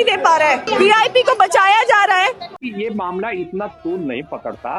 दे पा रहा है, वीआईपी को बचाया जा रहा है। ये मामला इतना तूल नहीं पकड़ता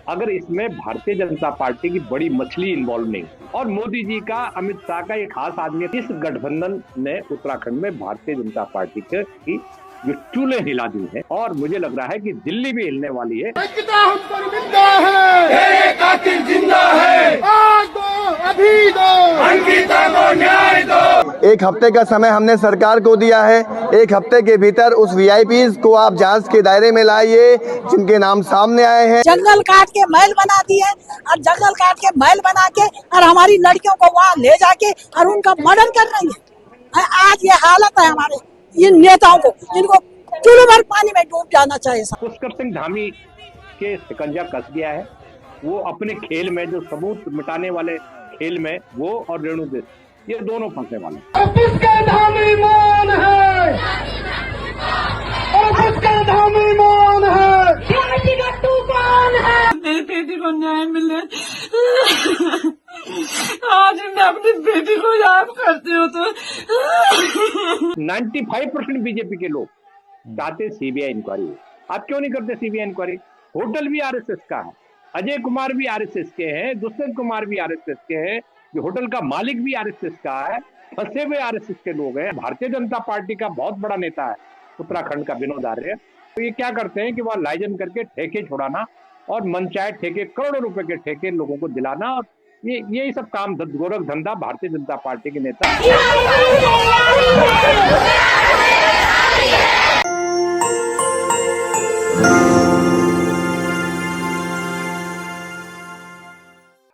अगर इसमें भारतीय जनता पार्टी की बड़ी मछली इन्वॉल्व नहीं और मोदी जी का, अमित शाह का एक खास आदमी। इस गठबंधन ने उत्तराखंड में भारतीय जनता पार्टी की जो चूल्हे हिला दी है और मुझे लग रहा है कि दिल्ली भी हिलने वाली है। अंकिता हम पर जिंदा है, कातिल जिंदा है, आज दो, अभी दो, अंकिता को न्याय दो। एक हफ्ते का समय हमने सरकार को दिया है। एक हफ्ते के भीतर उस वीआईपीज को आप जांच के दायरे में लाइए जिनके नाम सामने आए हैं। जंगल काट के महल बना दिए और जंगल काट के महल बना के और हमारी लड़कियों को वहाँ ले जाके और उनका मर्डर कर रही है। आज ये हालत है हमारे इन नेताओं को, इनको चूल्हे भर पानी में डूब जाना चाहिए। पुष्कर सिंह धामी के शिकंजा कस गया है। वो अपने खेल में, जो सबूत मिटाने वाले खेल में, वो और रेणु देश, ये दोनों फंसने वाले। पुष्कर धामी मौन है, पुष्कर धामी मौन है, तू कौन है? मेरी बेटी को न्याय मिले। आज मैं अपनी बेटी को याद करती हूँ तो 95% बीजेपी के लोग चाहते सीबीआई इंक्वायरी। आप क्यों नहीं करते सीबीआई इंक्वायरी? होटल भी आरएसएस का है, अजय कुमार भी आरएसएस के हैं, दुष्यंत कुमार भी आरएसएस के हैं, जो होटल का मालिक भी आरएसएस का है, फंसे हुए आरएसएस के लोग हैं। भारतीय जनता पार्टी का बहुत बड़ा नेता है उत्तराखंड का विनोद आर्य। तो ये क्या करते हैं कि वह लाइजन करके ठेके छुड़ाना और मनचाहे ठेके, करोड़ों रुपए के ठेके लोगों को दिलाना, और यही सब काम गोरख धंधा भारतीय जनता पार्टी के नेता।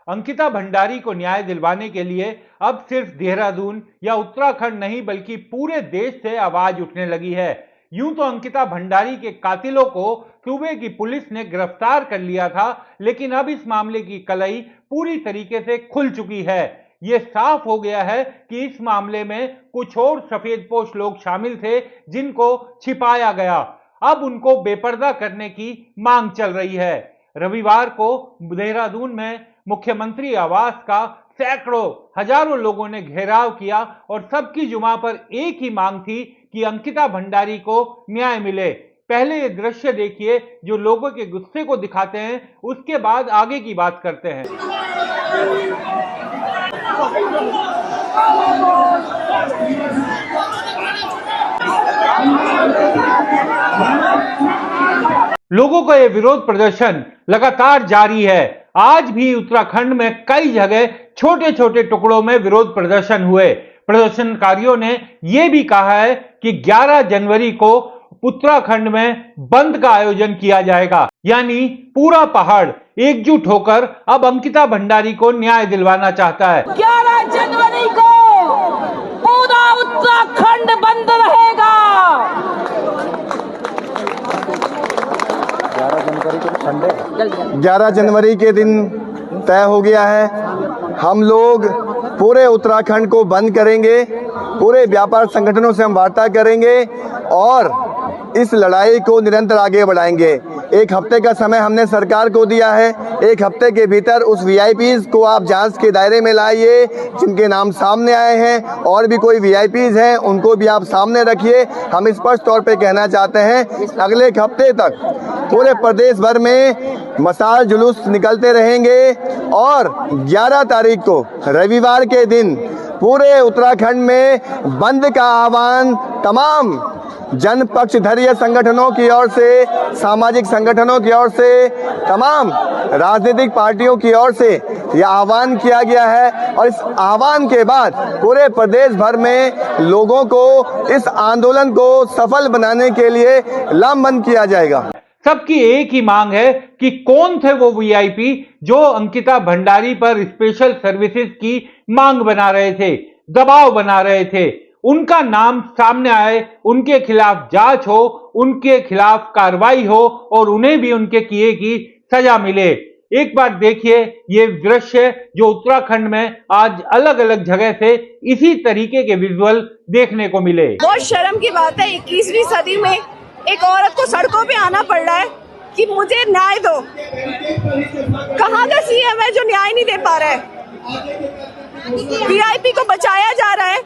अंकिता भंडारी को न्याय दिलवाने के लिए अब सिर्फ देहरादून या उत्तराखंड नहीं बल्कि पूरे देश से आवाज उठने लगी है। यूं तो अंकिता भंडारी के कातिलों को सूबे की पुलिस ने गिरफ्तार कर लिया था, लेकिन अब इस मामले की कलई पूरी तरीके से खुल चुकी है। ये साफ हो गया है कि इस मामले में कुछ और सफेदपोश लोग शामिल थे जिनको छिपाया गया। अब उनको बेपर्दा करने की मांग चल रही है। रविवार को देहरादून में मुख्यमंत्री आवास का सैकड़ों हजारों लोगों ने घेराव किया और सबकी जुबान पर एक ही मांग थी कि अंकिता भंडारी को न्याय मिले। पहले ये दृश्य देखिए जो लोगों के गुस्से को दिखाते हैं, उसके बाद आगे की बात करते हैं। लोगों का ये विरोध प्रदर्शन लगातार जारी है। आज भी उत्तराखंड में कई जगह छोटे छोटे टुकड़ों में विरोध प्रदर्शन हुए। प्रदर्शनकारियों ने यह भी कहा है कि 11 जनवरी को उत्तराखंड में बंद का आयोजन किया जाएगा, यानी पूरा पहाड़ एकजुट होकर अब अंकिता भंडारी को न्याय दिलवाना चाहता है। 11 जनवरी को पूरा उत्तराखंड बंद रहेगा। 11 जनवरी के दिन तय हो गया है। हम लोग पूरे उत्तराखंड को बंद करेंगे, पूरे व्यापार संगठनों से हम वार्ता करेंगे और इस लड़ाई को निरंतर आगे बढ़ाएंगे। एक हफ्ते का समय हमने सरकार को दिया है। एक हफ्ते के भीतर उस वीआईपीज को आप जांच के दायरे में लाइए जिनके नाम सामने आए हैं, और भी कोई वीआईपीज हैं उनको भी आप सामने रखिए। हम स्पष्ट तौर पे कहना चाहते हैं अगले एक हफ्ते तक पूरे प्रदेश भर में मशाल जुलूस निकलते रहेंगे और 11 तारीख को रविवार के दिन पूरे उत्तराखंड में बंद का आह्वान तमाम जन पक्षधरीय संगठनों की ओर से, सामाजिक संगठनों की ओर से, तमाम राजनीतिक पार्टियों की ओर से यह आह्वान किया गया है। और इस आह्वान के बाद पूरे प्रदेश भर में लोगों को इस आंदोलन को सफल बनाने के लिए लामबंद किया जाएगा। सबकी एक ही मांग है कि कौन थे वो वीआईपी जो अंकिता भंडारी पर स्पेशल सर्विसेज की मांग बना रहे थे, दबाव बना रहे थे। उनका नाम सामने आए, उनके खिलाफ जांच हो, उनके खिलाफ कार्रवाई हो और उन्हें भी उनके किए की सजा मिले। एक बार देखिए ये दृश्य जो उत्तराखंड में आज अलग अलग जगह से इसी तरीके के विजुअल देखने को मिले। बहुत शर्म की बात है 21वीं सदी में एक औरत को सड़कों पे आना पड़ रहा है कि मुझे न्याय दो। कहाँ का सीएम है जो न्याय नहीं दे पा रहा है? वीआईपी को बचाया जा रहा है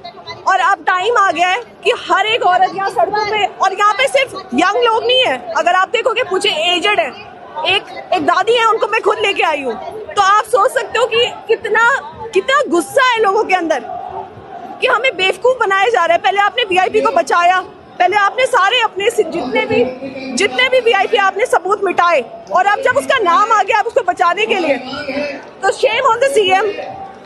और अब टाइम आ गया है कि हर एक औरत यहाँ सड़कों पे, और यहाँ पे सिर्फ यंग लोग नहीं है, अगर आप देखोगे पूछे एजेड है, एक दादी है, उनको मैं खुद लेके आई हूँ। तो आप सोच सकते हो कि कितना गुस्सा है लोगों के अंदर कि हमें बेवकूफ बनाया जा रहा है। पहले आपने वीआईपी को बचाया, पहले आपने सारे अपने जितने भी वीआईपी आपने सबूत मिटाए, और अब जब उसका नाम आ गया आप उसको बचाने के लिए, तो shame on the CM,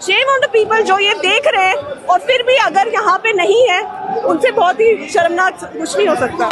shame on the people जो ये देख रहे हैं और फिर भी अगर यहाँ पे नहीं है, उनसे बहुत ही शर्मनाक कुछ नहीं हो सकता।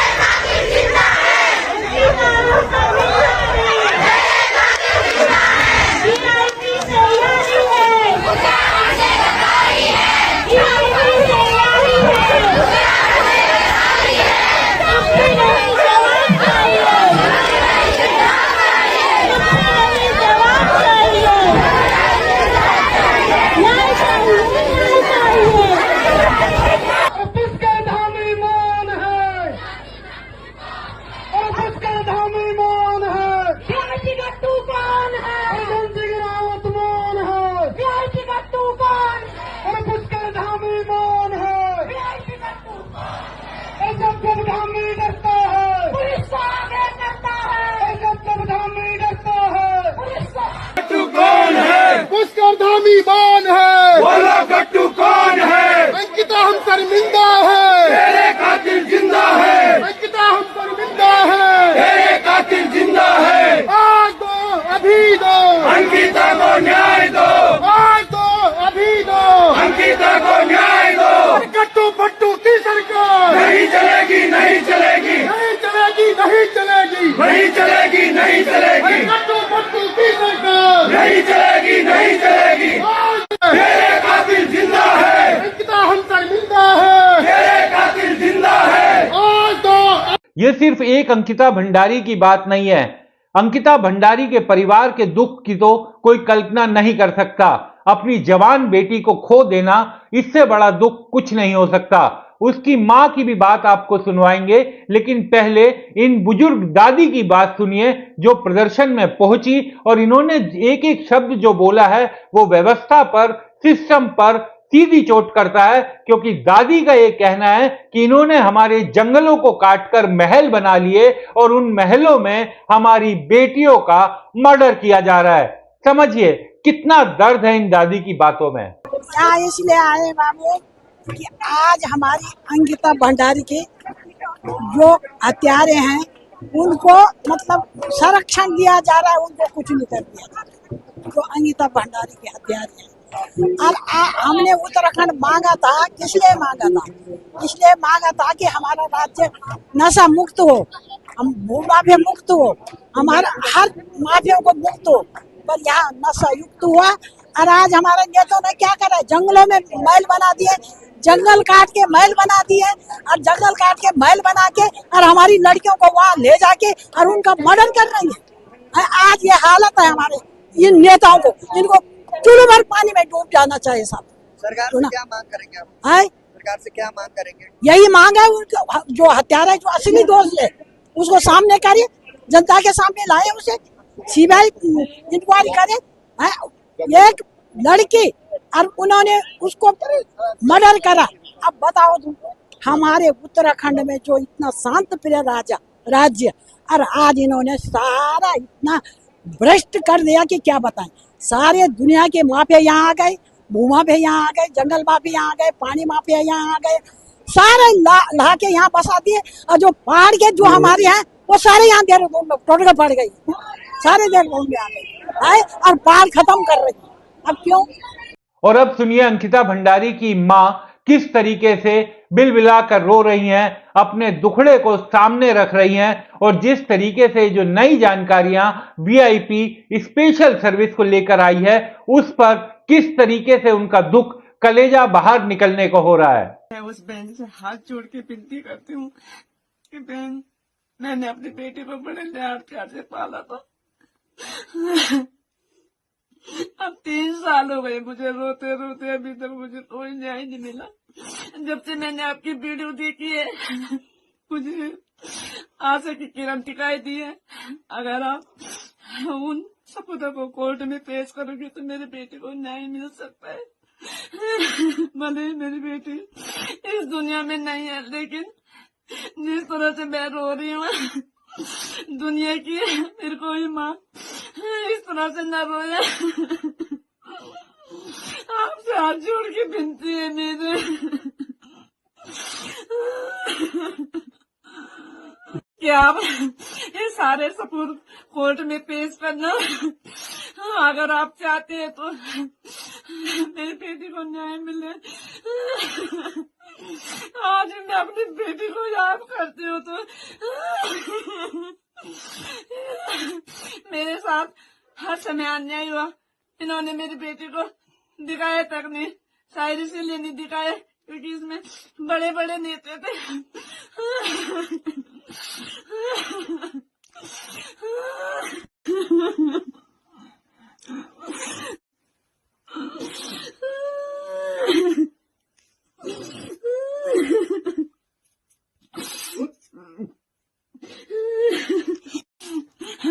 पुष्करधामी कौन है? बोलो गट्टू कौन है? अंकिता हम शर्मिंदा है, तेरे कातिल जिंदा है। अंकिता हम शर्मिंदा है, तेरे कातिल जिंदा है। आज दो, अभी दो, अंकिता को न्याय दो। आज दो, अभी दो, अंकिता को न्याय दो। गट्टू पट्टू की सरकार नहीं चलेगी, नहीं चलेगी, नहीं चलेगी, नहीं चलेगी, नहीं चलेगी, नहीं चलेगी। गट्टू पट्टू की सरकार नहीं चलेगी, नहीं चलेगी। तेरे कातिल जिंदा है, अंकिता हम शर्मिंदा है, तेरे कातिल जिंदा है। आज दो। ये सिर्फ एक अंकिता भंडारी की बात नहीं है। अंकिता भंडारी के परिवार के दुख की तो कोई कल्पना नहीं कर सकता। अपनी जवान बेटी को खो देना, इससे बड़ा दुख कुछ नहीं हो सकता। उसकी मां की भी बात आपको सुनवाएंगे, लेकिन पहले इन बुजुर्ग दादी की बात सुनिए जो प्रदर्शन में पहुंची, और इन्होंने एक एक शब्द जो बोला है वो व्यवस्था पर, सिस्टम पर सीधी चोट करता है। क्योंकि दादी का ये कहना है कि इन्होंने हमारे जंगलों को काटकर महल बना लिए और उन महलों में हमारी बेटियों का मर्डर किया जा रहा है। समझिए कितना दर्द है इन दादी की बातों में। क्या इसलिए आए बाबू कि आज हमारी अंकिता भंडारी के जो हत्यारे हैं उनको मतलब संरक्षण दिया जा रहा है, उनको कुछ नहीं कर दिया जा रहा। जो अंकिता भंडारी के हत्यारे हैं, और हमने उत्तराखंड मांगा था। किसलिए मांगा था? इसलिए मांगा था कि हमारा राज्य नशा मुक्त हो, हम भू माफिया मुक्त हो, हमारा हर माफिया को मुक्त हो, पर यहाँ नशा युक्त हुआ। और आज हमारे नेताओं ने क्या करा? जंगलों में महल बना दिए, जंगल काट के महल बना दिए, और जंगल काट के महल बना के और हमारी लड़कियों को वहाँ ले जाके और उनका मर्डर कर रही है। आज ये हालत है हमारे इन नेताओं को, इनको चूल्हे भर पानी में डूब जाना चाहिए साहब। सरकार से क्या मांग करेंगे आप? सरकार से क्या मांग करेंगे? यही मांग है, उनका जो हत्यारा है, जो असली दोषी है, उसको सामने करिए, जनता के सामने लाए, उसे सीबीआई इंक्वायरी करे। एक लड़की और उन्होंने उसको मर्डर करा। अब बताओ तुम, हमारे उत्तराखंड में जो इतना शांत प्रिय राज्य, और आज इन्होंने सारा इतना भ्रष्ट कर दिया कि क्या बताएं। सारे दुनिया के माफिया यहाँ आ गए, भू माफिया यहाँ आ गए, जंगल माफिया यहाँ आ गए, पानी माफिया यहाँ आ गए, सारे ला के यहाँ बसा दिए। और जो पहाड़ के जो हमारे हैं वो सारे यहाँ देहरादून में टोटके पड़ गई, सारे देहरादून में आ गए और पहाड़ खत्म कर रही। अब क्यों? और अब सुनिए अंकिता भंडारी की मां किस तरीके से बिलबिला कर रो रही हैं, अपने दुखड़े को सामने रख रही हैं, और जिस तरीके से जो नई जानकारियां वीआईपी स्पेशल सर्विस को लेकर आई है, उस पर किस तरीके से उनका दुख कलेजा बाहर निकलने को हो रहा है। मैं उस बहन से हाथ जोड़ के विनती करती हूँ कि बहन, मैंने अपनी बेटी को बड़े लाड प्यार से पाला था। अब 3 साल हो गए मुझे रोते रोते, अभी तक मुझे कोई न्याय नहीं मिला। जब से मैंने आपकी वीडियो देखी है मुझे आशा की किरण दिखाई दी है। अगर आप उन सबूतों को कोर्ट में पेश करोगे तो मेरे बेटे को न्याय मिल सकता है। भले ही मेरी बेटी इस दुनिया में नहीं है, लेकिन जिस तरह से मैं रो रही हूँ, दुनिया की मेरी कोई माँ इस तरह से न रोए। आपसे हाथ जोड़ के विनती है मेरे, कि आप ये सारे सबूत कोर्ट में पेश करना। अगर आप चाहते हैं तो मेरी बेटी को न्याय मिले। आज मैं अपनी बेटी को याद करती हूँ तो मेरे साथ हर समय अन्याय हुआ। इन्होंने मेरी बेटी को दिखाया तक नहीं, शायद इसीलिए नहीं दिखाया क्योंकि इसमें बड़े बड़े नेता थे।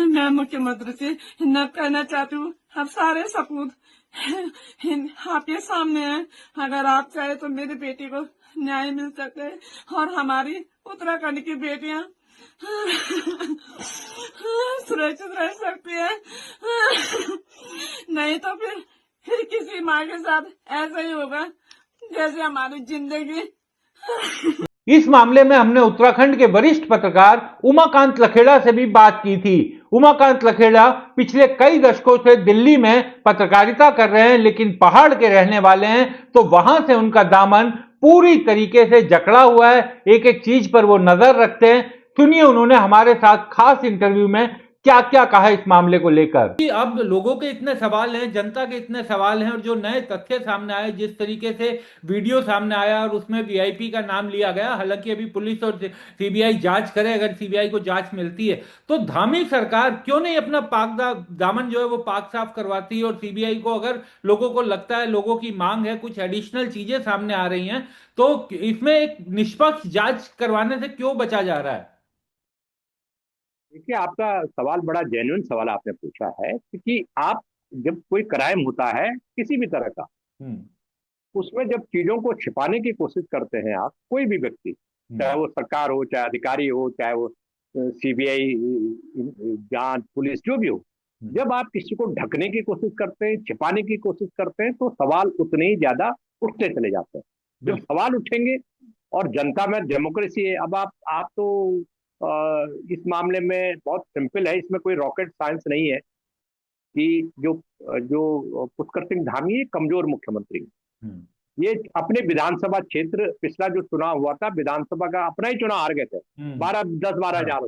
मैं मुख्यमंत्री से न कहना चाहती हूँ, अब सारे सबूत आपके सामने है। अगर आप चाहे तो मेरी बेटी को न्याय मिल सकता है और हमारी उत्तराखंड की बेटियां सुरक्षित रह सकती है। नहीं तो फिर किसी माँ के साथ ऐसा ही होगा जैसे हमारी जिंदगी। इस मामले में हमने उत्तराखंड के वरिष्ठ पत्रकार उमाकांत लखेड़ा से भी बात की थी। उमाकांत लखेड़ा पिछले कई दशकों से दिल्ली में पत्रकारिता कर रहे हैं, लेकिन पहाड़ के रहने वाले हैं, तो वहां से उनका दामन पूरी तरीके से जकड़ा हुआ है। एक एक चीज पर वो नजर रखते हैं। सुनिए उन्होंने हमारे साथ खास इंटरव्यू में क्या क्या कहा इस मामले को लेकर। अब लोगों के इतने सवाल हैं, जनता के इतने सवाल हैं, और जो नए तथ्य सामने आए, जिस तरीके से वीडियो सामने आया और उसमें वीआईपी का नाम लिया गया, हालांकि अभी पुलिस और सीबीआई जांच करे, अगर सीबीआई को जांच मिलती है तो धामी सरकार क्यों नहीं अपना पाक दामन जो है वो पाक साफ करवाती है, और सीबीआई को अगर लोगों को लगता है, लोगों की मांग है, कुछ एडिशनल चीजें सामने आ रही हैं, तो इसमें एक निष्पक्ष जांच करवाने से क्यों बचा जा रहा है? देखिए, आपका सवाल बड़ा जेन्युइन सवाल आपने पूछा है, क्योंकि आप जब कोई क्राइम होता है किसी भी तरह का, उसमें जब चीजों को छिपाने की कोशिश करते हैं आप, कोई भी व्यक्ति, चाहे वो सरकार हो, चाहे अधिकारी हो, चाहे वो सीबीआई जांच पुलिस जो भी हो, जब आप किसी को ढकने की कोशिश करते हैं, छिपाने की कोशिश करते हैं, तो सवाल उतने ही ज्यादा उठते चले जाते हैं। जब सवाल उठेंगे, और जनता में डेमोक्रेसी है, अब आप तो इस मामले में बहुत सिंपल है, इसमें कोई रॉकेट साइंस नहीं है कि जो पुष्कर सिंह धामी कमजोर मुख्यमंत्री, ये अपने विधानसभा क्षेत्र, पिछला जो चुनाव हुआ था विधानसभा का, अपना ही चुनाव हार गए थे 10-12 हजार,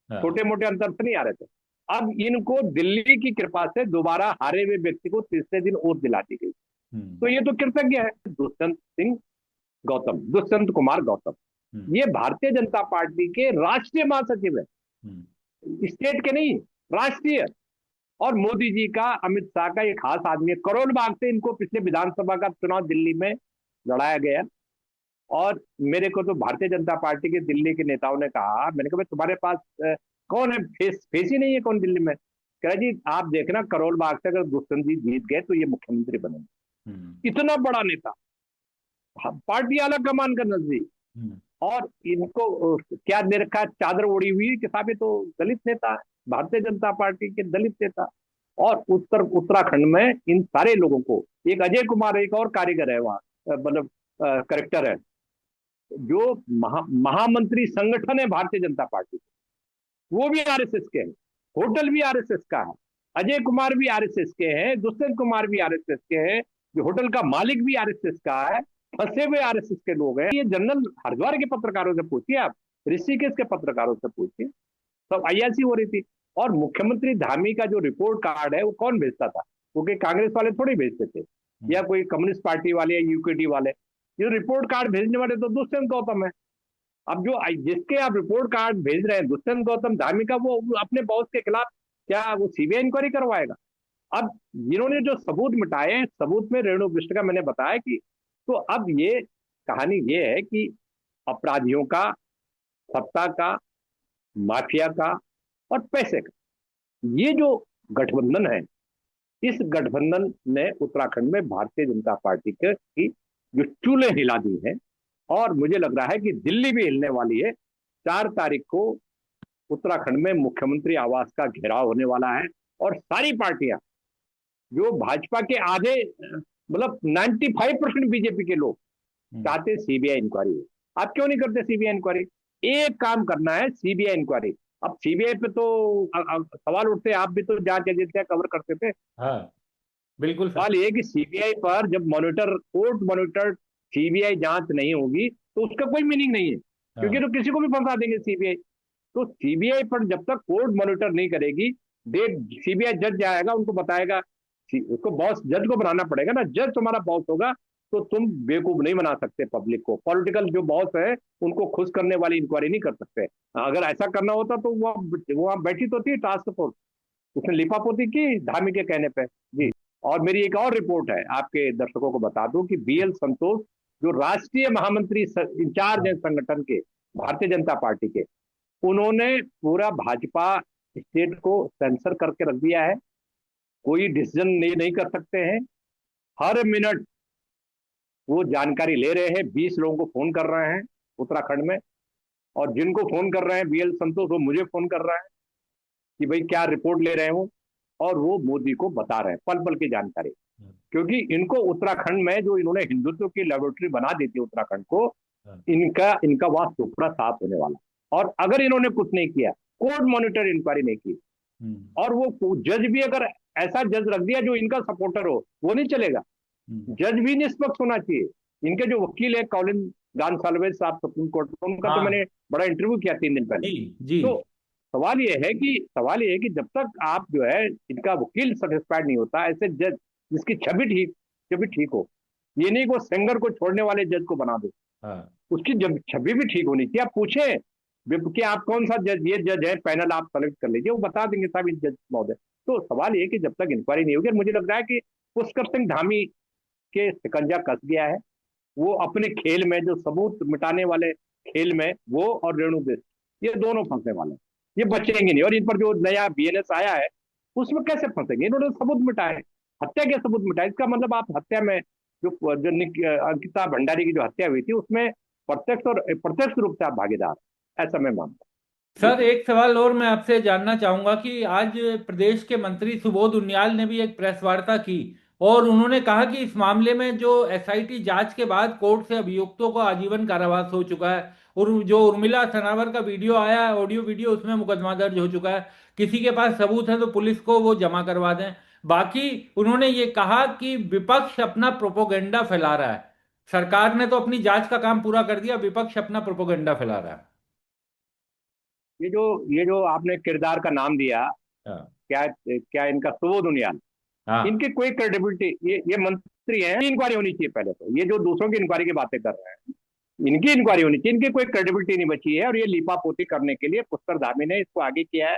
छोटे मोटे अंतर से नहीं आ रहे थे। अब इनको दिल्ली की कृपा से दोबारा हारे हुए व्यक्ति को तीसरे दिन ओथ दिला दी गई, तो ये तो कृतज्ञ है। दुष्यंत कुमार गौतम, ये भारतीय जनता पार्टी के राष्ट्रीय महासचिव है, स्टेट के नहीं, राष्ट्रीय, और मोदी जी का, अमित शाह का ये खास आदमी है। करोल बाग से इनको पिछले विधानसभा का चुनाव दिल्ली में लड़ाया गया, और मेरे को तो भारतीय जनता पार्टी के दिल्ली के नेताओं ने कहा, मैंने कहा तुम्हारे पास कौन है, फेस ही नहीं है कौन दिल्ली में। कह रहा जी आप देखना, करोल बाग से अगर दुष्यंत जी जीत गए तो ये मुख्यमंत्री बनेंगे। इतना बड़ा नेता, पार्टी आला कमान का नजदीक, और इनको क्या दे रखा, चादर ओढ़ी हुई कि साहब ये तो दलित नेता है, भारतीय जनता पार्टी के दलित नेता। और उत्तराखंड में इन सारे लोगों को, एक अजय कुमार एक और कारीगर है वहां, मतलब करेक्टर है, जो महामंत्री संगठन है भारतीय जनता पार्टी, वो भी आरएसएस के हैं, होटल भी आरएसएस का है, अजय कुमार भी आरएसएस के हैं, दुष्यंत कुमार भी आरएसएस के हैं, जो होटल का मालिक भी आरएसएस का है, फंसे हुए आरएसएस के लोग हैं। ये जनरल हरिद्वार के पत्रकारों से पूछिए, आप ऋषिकेश के पत्रकारों से पूछिए, सब अय्याशी हो रही थी। और मुख्यमंत्री धामी का जो रिपोर्ट कार्ड है वो कौन भेजता था, क्योंकि कांग्रेस वाले थोड़ी भेजते थे, या कोई कम्युनिस्ट पार्टी वाले या यूकेटी वाले। जो रिपोर्ट कार्ड भेजने वाले तो दुष्यंत गौतम है। अब जो जिसके आप रिपोर्ट कार्ड भेज रहे हैं दुष्यंत गौतम धामी का, वो अपने बॉस के खिलाफ क्या वो सीबीआई इंक्वायरी करवाएगा? अब जिन्होंने जो सबूत मिटाए, सबूत में रेणु बिष्ट का मैंने बताया कि, तो अब ये कहानी ये है कि अपराधियों का, सत्ता का, माफिया का और पैसे का, ये जो गठबंधन है, इस गठबंधन ने उत्तराखंड में भारतीय जनता पार्टी की जो चूल्हे हिला दी हैं, और मुझे लग रहा है कि दिल्ली भी हिलने वाली है। 4 तारीख को उत्तराखंड में मुख्यमंत्री आवास का घेराव होने वाला है, और सारी पार्टियां, जो भाजपा के आधे मतलब 95% बीजेपी के लोग चाहते सीबीआई इंक्वायरी हो। आप क्यों नहीं करते सीबीआई इंक्वायरी? एक काम करना है, सीबीआई इंक्वायरी। अब सीबीआई पे तो सवाल उठते हैं, आप भी तो जांच एजेंसियां कवर करते थे। हाँ बिल्कुल। सवाल ये कि सीबीआई पर जब कोर्ट मॉनिटर सीबीआई जांच नहीं होगी तो उसका कोई मीनिंग नहीं है, क्योंकि तो किसी को भी फंसा देंगे सीबीआई। तो सीबीआई पर जब तक कोर्ट मॉनिटर नहीं करेगी, सीबीआई जज जाएगा, उनको बताएगा, उसको बॉस जज को बनाना पड़ेगा ना। जज तुम्हारा बॉस होगा तो तुम बेवकूफ नहीं बना सकते पब्लिक को। पॉलिटिकल जो बॉस है उनको खुश करने वाली इंक्वायरी नहीं कर सकते। अगर ऐसा करना होता तो वो वहां बैठी तो थी टास्क फोर्स, उसने लिपापोती की धामी के कहने पे जी। और मेरी एक और रिपोर्ट है, आपके दर्शकों को बता दूं कि बीएल संतोष जो राष्ट्रीय महामंत्री इंचार्ज है संगठन के भारतीय जनता पार्टी के, उन्होंने पूरा भाजपा स्टेट को सेंसर करके रख दिया है। कोई डिसीजन नहीं कर सकते हैं। हर मिनट वो जानकारी ले रहे हैं। 20 लोगों को फोन कर रहे हैं उत्तराखंड में, और जिनको फोन कर रहे हैं बीएल संतोष, वो मुझे फोन कर रहा है कि भाई क्या रिपोर्ट ले रहे हो, और वो मोदी को बता रहे हैं पल पल की जानकारी। क्योंकि इनको उत्तराखंड में जो इन्होंने हिंदुत्व की लेबोरेटरी बना दी थी उत्तराखंड को, इनका वहां सुपड़ा साफ होने वाला। और अगर इन्होंने कुछ नहीं किया, कोर्ट मॉनिटर इंक्वायरी नहीं की, और वो जज भी अगर ऐसा जज रख दिया जो इनका सपोर्टर हो, वो नहीं चलेगा। जज भी निष्पक्ष होना चाहिए। इनके जो वकील है कॉलिन गानसाल्वेज साहब सुप्रीम कोर्ट में, उनका तो मैंने बड़ा इंटरव्यू किया 3 दिन पहले जी। तो सवाल ये है कि जब तक आप जो है इनका वकील सेटिस्फाइड नहीं होता, ऐसे जज जिसकी छवि ठीक हो, ये नहीं को सेंगर को छोड़ने वाले जज को बना दो, उसकी जब छवि भी ठीक होनी चाहिए। आप पूछे कि आप कौन सा जज, ये जज है, पैनल आप सेलेक्ट कर लीजिए, वो बता देंगे साहब इस जज महोदय। तो सवाल ये कि जब तक इंक्वायरी नहीं होगी, मुझे लग रहा है कि पुष्कर सिंह धामी के शिकंजा कस गया है। वो अपने खेल में, जो सबूत मिटाने वाले खेल में, वो और रेणु बिष्ट, ये दोनों फंसने वाले हैं। ये बचेंगे नहीं। और इन पर जो नया बीएनएस आया है उसमें कैसे फंसेंगे? इन्होंने सबूत मिटाए, हत्या के सबूत मिटाए। इसका मतलब आप हत्या में जो अंकिता भंडारी की जो हत्या हुई थी उसमें प्रत्यक्ष रूप से आप भागीदार, ऐसा मैं मानता हूं। सर एक सवाल और मैं आपसे जानना चाहूंगा कि आज प्रदेश के मंत्री सुबोध उनियाल ने भी एक प्रेस वार्ता की, और उन्होंने कहा कि इस मामले में जो एसआईटी जांच के बाद कोर्ट से अभियुक्तों को आजीवन कारावास हो चुका है, और जो उर्मिला सनावर का वीडियो आया है, ऑडियो वीडियो, उसमें मुकदमा दर्ज हो चुका है। किसी के पास सबूत है तो पुलिस को वो जमा करवा दें। बाकी उन्होंने ये कहा कि विपक्ष अपना प्रोपोगेंडा फैला रहा है। सरकार ने तो अपनी जांच का काम पूरा कर दिया, विपक्ष अपना प्रोपोगेंडा फैला रहा है। ये जो आपने किरदार का नाम दिया, क्या इनका सुबोध उनियाल, इनकी कोई क्रेडिबिलिटी, ये मंत्री हैं, इंक्वायरी होनी चाहिए पहले तो। ये जो दूसरों की इंक्वायरी की बातें कर रहे हैं, इनकी इंक्वायरी होनी चाहिए। इनकी कोई क्रेडिबिलिटी नहीं बची है, और ये लीपापोती करने के लिए पुष्कर धामी ने इसको आगे किया है।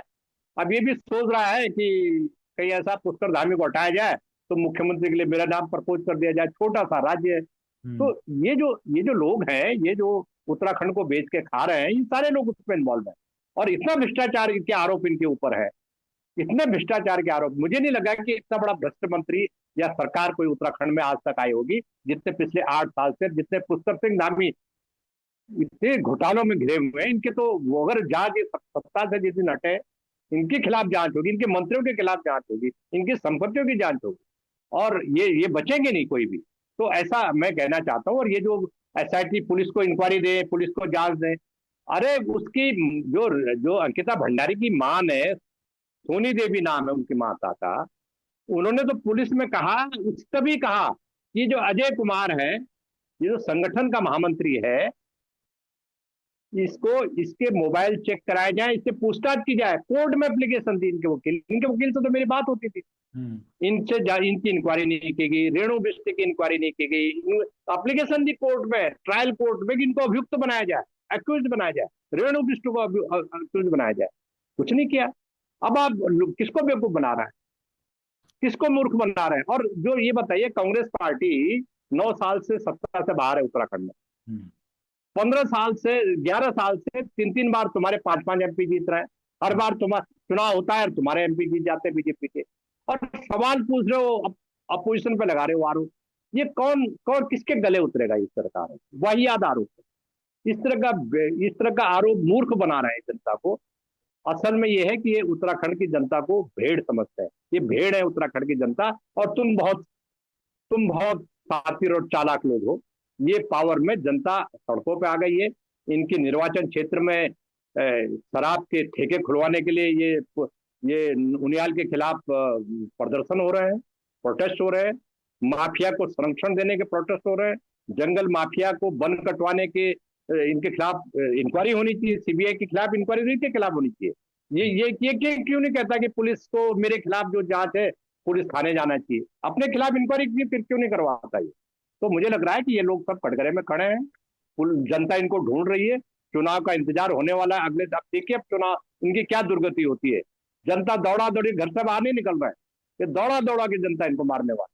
अब ये भी सोच रहा है कि कहीं ऐसा पुष्कर धामी को हटाया जाए तो मुख्यमंत्री के लिए मेरा नाम प्रपोज कर दिया जाए। छोटा सा राज्य है। तो ये जो लोग हैं, ये जो उत्तराखंड को बेच के खा रहे हैं, ये सारे लोग उसमें इन्वॉल्व है। और इतना भ्रष्टाचार के आरोप इनके ऊपर है, इतने भ्रष्टाचार के आरोप। मुझे नहीं लगा कि इतना बड़ा भ्रष्ट मंत्री या सरकार कोई उत्तराखंड में आज तक आई होगी, जितने पिछले 8 साल से, जितने पुष्कर सिंह धामी इतने घोटालों में घिरे हुए हैं। इनके तो वो अगर जांच सत्ता से जिस दिन हटे, इनके खिलाफ जांच होगी, इनके मंत्रियों के खिलाफ जांच होगी, इनकी संपत्तियों की जांच होगी, और ये बचेंगे नहीं कोई भी। तो ऐसा मैं कहना चाहता हूँ। और ये जो एसआईटी पुलिस को इंक्वायरी दे, पुलिस को जांच दे, अरे उसकी जो अंकिता भंडारी की मां ने, सोनी देवी नाम है उनकी माता का, उन्होंने तो पुलिस में कहा, तभी कहा कि जो अजय कुमार है, ये जो संगठन का महामंत्री है, इसके मोबाइल चेक कराए जाए, इससे पूछताछ की जाए। कोर्ट में एप्लीकेशन दी इनके वकील से तो मेरी बात होती थी। इनकी इंक्वायरी नहीं की गई, रेणु बिष्ट की इंक्वायरी नहीं की गई, एप्लीकेशन दी कोर्ट में, ट्रायल कोर्ट में, कि इनको अभियुक्त बनाया जाए, एक्यूज बनाया जाए, रेणु बिष्ट को एक्यूज बनाया जाए। कुछ नहीं किया। अब आप किसको बेवकूफ बना रहा है, किसको मूर्ख बना रहे हैं? और जो ये बताइए, कांग्रेस पार्टी 9 साल से सत्ता से बाहर है उत्तराखंड में, 15 साल से 11 साल से 3 बार तुम्हारे 5 एमपी जीत रहे हैं। हर बार तुम्हारा चुनाव होता है और तुम्हारे एमपी जीत जाते हैं बीजेपी के। और सवाल पूछ रहे हो, अपोजिशन पे लगा रहे हो आरोप। ये कौन कौन किसके गले उतरेगा इस तरह का आरोप? वाहियात आरोप है। इस तरह का आरोप मूर्ख बना रहे हैं जनता को। असल में ये है कि ये उत्तराखंड की जनता को भेड़ समझता है। ये भेड़ है उत्तराखंड की जनता, और तुम बहुत शातिर और चालाक लोग हो। ये पावर में जनता सड़कों पे आ गई है। इनके निर्वाचन क्षेत्र में शराब के ठेके खुलवाने के लिए ये उनियाल के खिलाफ प्रदर्शन हो रहे हैं, प्रोटेस्ट हो रहे हैं। माफिया को संरक्षण देने के प्रोटेस्ट हो रहे हैं। जंगल माफिया को वन कटवाने के इनके खिलाफ इंक्वायरी होनी चाहिए। सीबीआई के खिलाफ इंक्वायरी के खिलाफ होनी चाहिए। ये क्यों नहीं कहता कि पुलिस को मेरे खिलाफ जो जांच है पुलिस थाने जाना चाहिए? अपने खिलाफ इंक्वायरी फिर क्यों नहीं करवाता ये? तो मुझे लग रहा है कि ये लोग सब कटघरे में खड़े हैं। जनता इनको ढूंढ रही है। चुनाव का इंतजार होने वाला है अगले, अब देखिए अब चुनाव इनकी क्या दुर्गति होती है। जनता दौड़ा दौड़ी घर से बाहर नहीं निकल रहा है। ये दौड़ा दौड़ा के जनता इनको मारने वाला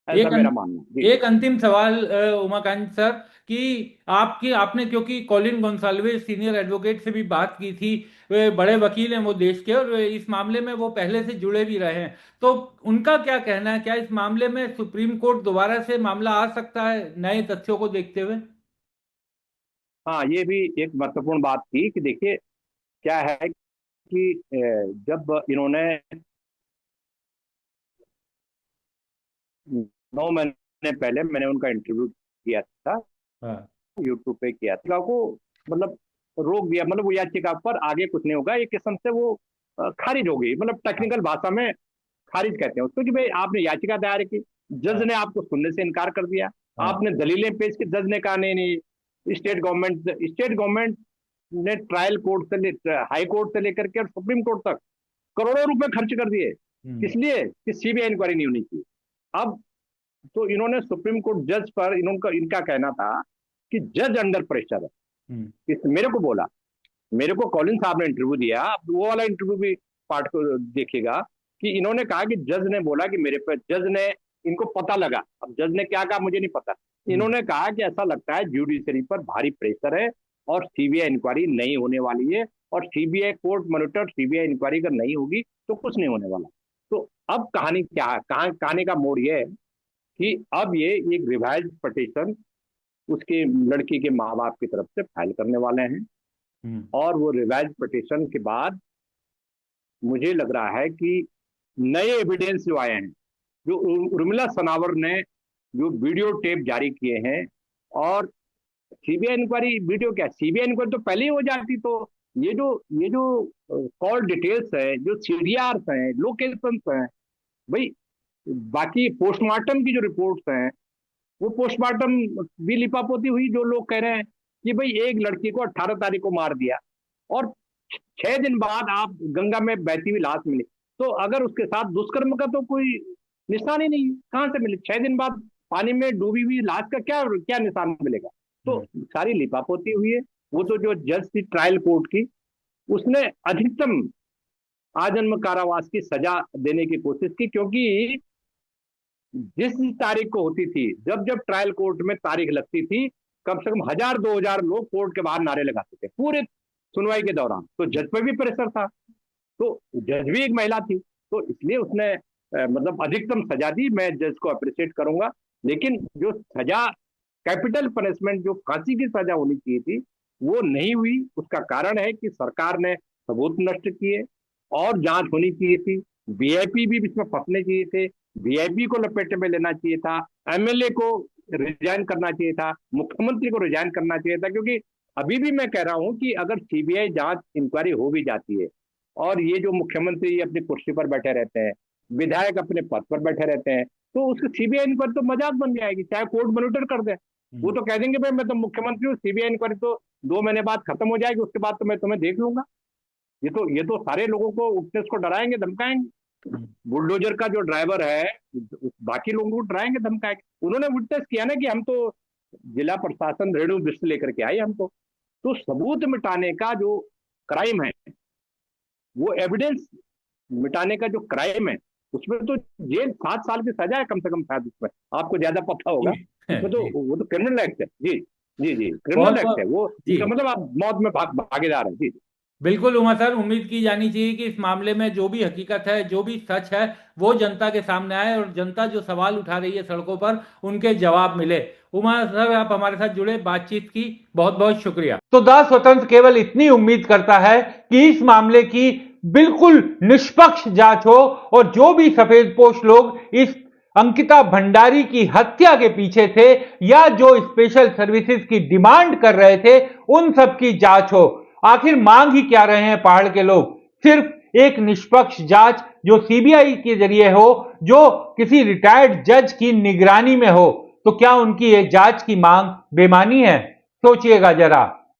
है, ऐसा मेरा मानना है। एक अंतिम सवाल उमाकांत सर, कि आपने क्योंकि कॉलिन गोंसाल्विस सीनियर एडवोकेट से भी बात की थी, वे बड़े वकील हैं वो देश के, और इस मामले में वो पहले से जुड़े भी रहे हैं, तो उनका क्या कहना है? क्या इस मामले में सुप्रीम कोर्ट दोबारा से मामला आ सकता है नए तथ्यों को देखते हुए? हाँ, ये भी एक महत्वपूर्ण बात थी कि देखिए क्या है कि जब इन्होंने 9 महीने पहले मैंने उनका इंटरव्यू किया था, यूट्यूब पे किया था, को मतलब रोक दिया। मतलब वो याचिका पर आगे कुछ नहीं होगा, एक किस्म से वो खारिज हो गई। मतलब टेक्निकल भाषा में खारिज कहते हैं उसको, कि भाई आपने याचिका दायर की, जज ने आपको सुनने से इनकार कर दिया, आपने दलीलें पेश की, जज ने कहा नहीं, स्टेट गवर्नमेंट ने ट्रायल कोर्ट से हाई कोर्ट से लेकर के और सुप्रीम कोर्ट तक करोड़ों रुपए खर्च कर दिए। किस लिए? कि सीबीआई इंक्वायरी नहीं होनी चाहिए। अब तो इन्होंने सुप्रीम कोर्ट जज पर इनका कहना था कि जज अंडर प्रेशर है। मेरे को बोला, मेरे को कॉलिन साहब ने इंटरव्यू दिया, वो वाला इंटरव्यू भी पार्ट को देखिएगा, कि इन्होंने कहा कि जज ने बोला कि मेरे पे, जज ने इनको पता लगा, अब जज ने क्या कहा मुझे नहीं पता, इन्होंने कहा कि ऐसा लगता है जुडिशरी पर भारी प्रेशर है और सीबीआई इंक्वायरी नहीं होने वाली है, और CBI court monitor CBI inquiry अगर नहीं होगी तो कुछ नहीं होने वाला। तो अब कहानी क्या है? कहानी का मोड़ यह है कि अब ये एक रिवाइज पिटीशन उसके लड़की के माँ बाप की तरफ से फाइल करने वाले हैं, और वो रिवाइज पिटीशन के बाद मुझे लग रहा है कि नए एविडेंस जो आए हैं, जो उर्मिला सनावर ने जो वीडियो टेप जारी किए हैं, और सीबीआई इंक्वायरी वीडियो क्या, सीबीआई इंक्वायरी तो पहले ही हो जाती। तो ये जो कॉल डिटेल्स है, जो सीडीआर्स हैं, लोकेशंस हैं, भाई बाकी पोस्टमार्टम की जो रिपोर्ट्स हैं, वो पोस्टमार्टम भी लिपापोती हुई। जो लोग कह रहे हैं कि भाई एक लड़की को 18 तारीख को मार दिया और 6 दिन बाद आप गंगा में बहती हुई लाश मिली, तो अगर उसके साथ दुष्कर्म का तो कोई निशान ही नहीं, कहां से मिले? 6 दिन बाद पानी में डूबी हुई लाश का क्या निशान मिलेगा? तो सारी लिपापोती हुई है। वो तो जो जज थी ट्रायल कोर्ट की, उसने अधिकतम आजन्म कारावास की सजा देने की कोशिश की, क्योंकि जिस तारीख को होती थी, जब ट्रायल कोर्ट में तारीख लगती थी, कम से कम 1000-2000 लोग कोर्ट के बाहर नारे लगाते थे पूरे सुनवाई के दौरान। तो जज पर भी प्रेशर था, तो जज भी एक महिला थी, तो इसलिए उसने मतलब अधिकतम सजा दी। मैं जज को अप्रिशिएट करूंगा, लेकिन जो सजा कैपिटल पनिशमेंट, जो फांसी की सजा होनी चाहिए थी, वो नहीं हुई। उसका कारण है कि सरकार ने सबूत नष्ट किए, और जांच होनी चाहिए थी। वीआईपी भी इसमें फंसने चाहिए थे, वीआईपी को लपेटे में लेना चाहिए था, एमएलए को रिजाइन करना चाहिए था, मुख्यमंत्री को रिजाइन करना चाहिए था। क्योंकि अभी भी मैं कह रहा हूं कि अगर सीबीआई जांच इंक्वायरी हो भी जाती है, और ये जो मुख्यमंत्री अपनी कुर्सी पर बैठे रहते हैं, विधायक अपने पद पर बैठे रहते हैं, तो उसकी सीबीआई इंक्वायरी तो मजाक बन जाएगी, चाहे कोर्ट मॉनिटर कर दे। वो तो कह देंगे भाई मैं तो मुख्यमंत्री हूँ, सीबीआई इंक्वायरी तो 2 महीने बाद खत्म हो जाएगी, उसके बाद तो मैं तुम्हें देख लूंगा। ये तो सारे लोगों को, विटनेस को डराएंगे, धमकाएंगे। बुलडोजर का जो ड्राइवर है, बाकी लोगों को डराएंगे, धमकाएंगे। उन्होंने विटनेस किया ना कि हम तो जिला प्रशासन रेणु दृष्टि लेकर के आए हमको। तो सबूत मिटाने का जो क्राइम है, वो एविडेंस मिटाने का जो क्राइम है, उसमें तो जेल 7 साल की सजा है कम से कम, शायद उसमें आपको ज्यादा पता होगा। उसमें तो वो तो क्रिमिनल एक्ट है। जी, क्रिमिनल एक्ट है वो, इसका मतलब आप मौत में भागीदार है। जी। बिल्कुल उमा सर, उम्मीद की जानी चाहिए कि इस मामले में जो भी हकीकत है, जो भी सच है, वो जनता के सामने आए और जनता जो सवाल उठा रही है सड़कों पर, उनके जवाब मिले। उमा सर, आप हमारे साथ जुड़े, बातचीत की, बहुत बहुत शुक्रिया। तो दास स्वतंत्र केवल इतनी उम्मीद करता है कि इस मामले की बिल्कुल निष्पक्ष जांच हो और जो भी सफेदपोश लोग इस अंकिता भंडारी की हत्या के पीछे थे या जो स्पेशल सर्विसेज की डिमांड कर रहे थे, उन सब की जांच हो। आखिर मांग ही क्या रहे हैं पहाड़ के लोग? सिर्फ एक निष्पक्ष जांच जो सीबीआई के जरिए हो, जो किसी रिटायर्ड जज की निगरानी में हो। तो क्या उनकी ये जांच की मांग बेमानी है? सोचिएगा जरा।